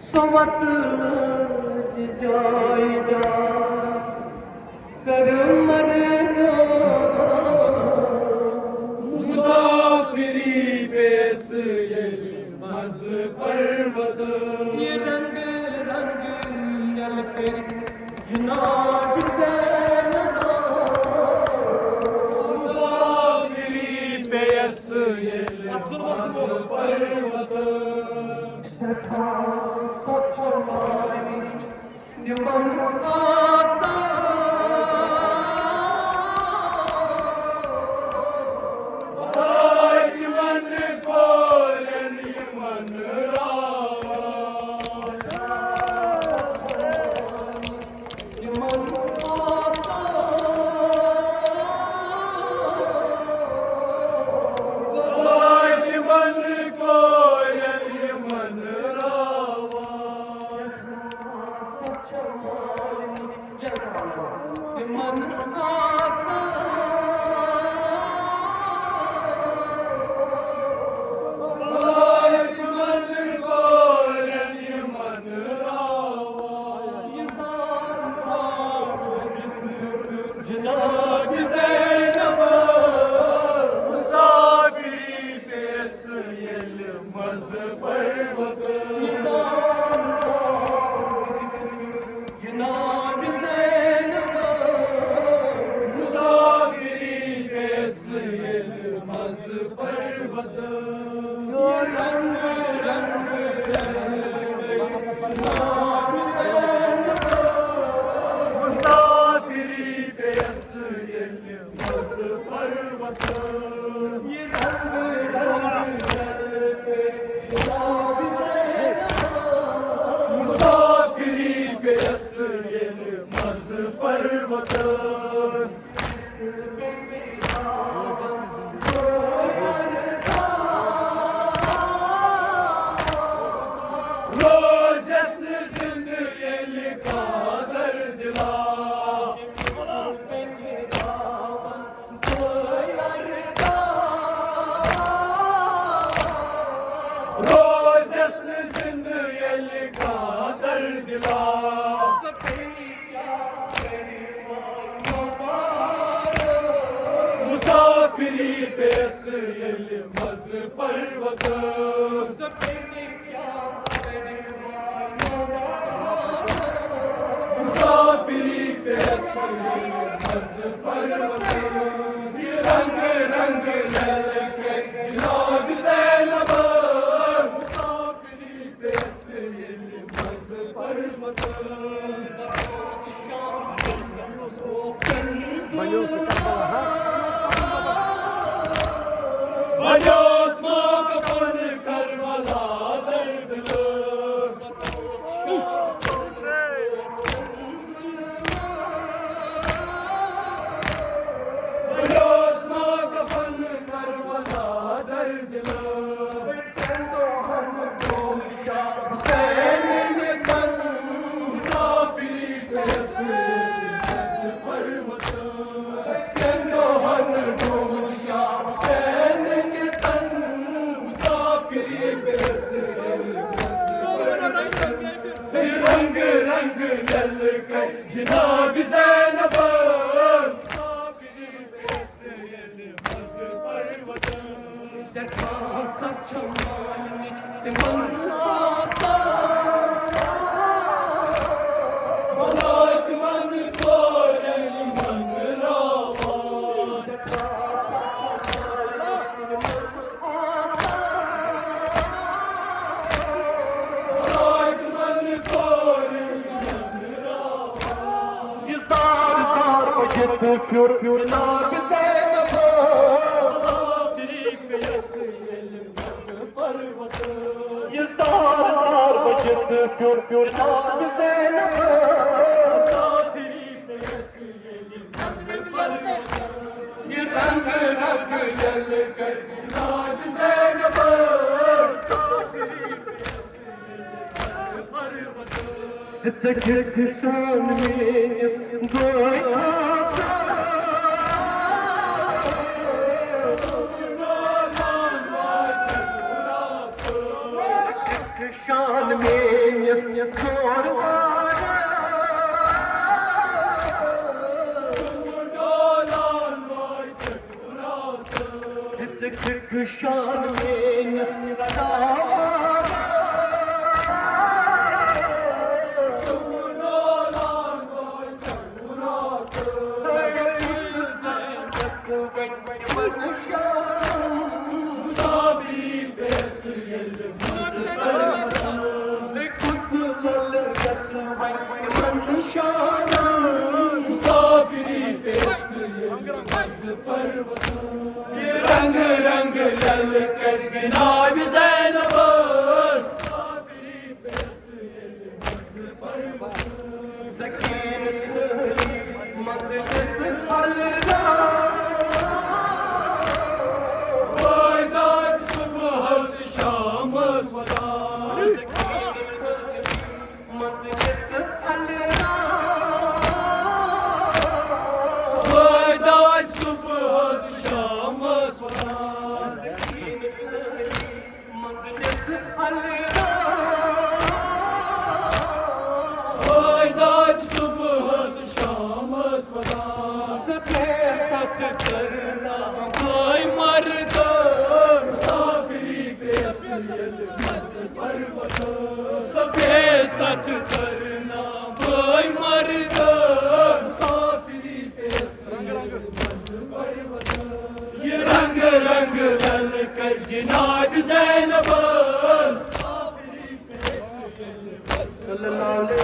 सोवत जाय जा कर मर मुसाफिरी बेस ये मज पर्वत ये रंग रंग जल के जनाब से मुसाफिरी बेस ये मज पर्वत सच मारनी निमन आसा मन कोलन मन रावा निमन आसा मन कोलन मन रावा सच मारनी निमन आसा मन कोलन मन रावा जनाब ज़ैनब मुसाफिरी बेस यल मज़ पर्वत जनाब ज़ैनब मुसाफिरी बेस यल मज़ पर्वत रंग रंग मुसाफिरी बेस यल मज़ पर्वत ये रंग रंग जनाब ज़ैनब मुसाफिरी बेस यल मज़ पर्वत रोज़स जिंद यल कादर दिला रोज़स जिंद यल कादर दिला मुसाफिरी बेस यल मज़ पर्वत मुसाफिरी बेस यल मज़ पर्वत ये रंग रंग ललके जनाब ज़ैनब मुसाफिरी बेस यल मज़ पर्वत बजोस कफन करबला दर्द लो बजोस कफन करबला दर्द लो हुसैन ने तन मुसाफिरी बेस मज़ पर्वत केंदो हन डोलिया हुसैन ने तन मुसाफिरी बेस रंग रंग जल के जनाब ज़ैनब मुसाफिरी बेस मज़ पर्वत सच मारनी निमन आसा मलाक मन कोलन मन रावा मलाक मन कोलन मन रावा Yıllar bacıdı pür janaab Zeynep मुसाफिरी बेस यल मज़ पर्वत Yıllar bacıdı pür janaab Zeynep मुसाफिरी बेस यल मज़ पर्वत ये रंग रंग जल के जनाब ज़ैनब मुसाफिरी बेस यल मज़ पर्वत Zikr kışan minis goyasa शान में Şan menis kadavara Çamurdolan vay çamurata Musabir besyelim Musafiri besyelim रंग रंग लल कर जनाब ज़ैनब मुसाफिरी बस मज़ पर्वत सकीनत मजलिस अलरा फ़ैज़ात सुबह शाम सदा मजलिस अलरा फ़ैज़ात सुबह शाम सदा मजलिस अलरा फ़ैज़ात सुबह शाम सदा सत करना कोई मर्द मुसाफिरी बेसियल मज़ पर्वत सबे सत करना कोई मर्द मुसाफिरी बेसियल मज़ पर्वत ये रंग रंग लल कर जनाब ज़ैनब मुसाफिरी बेसियल मज़ सल्लल्लाहु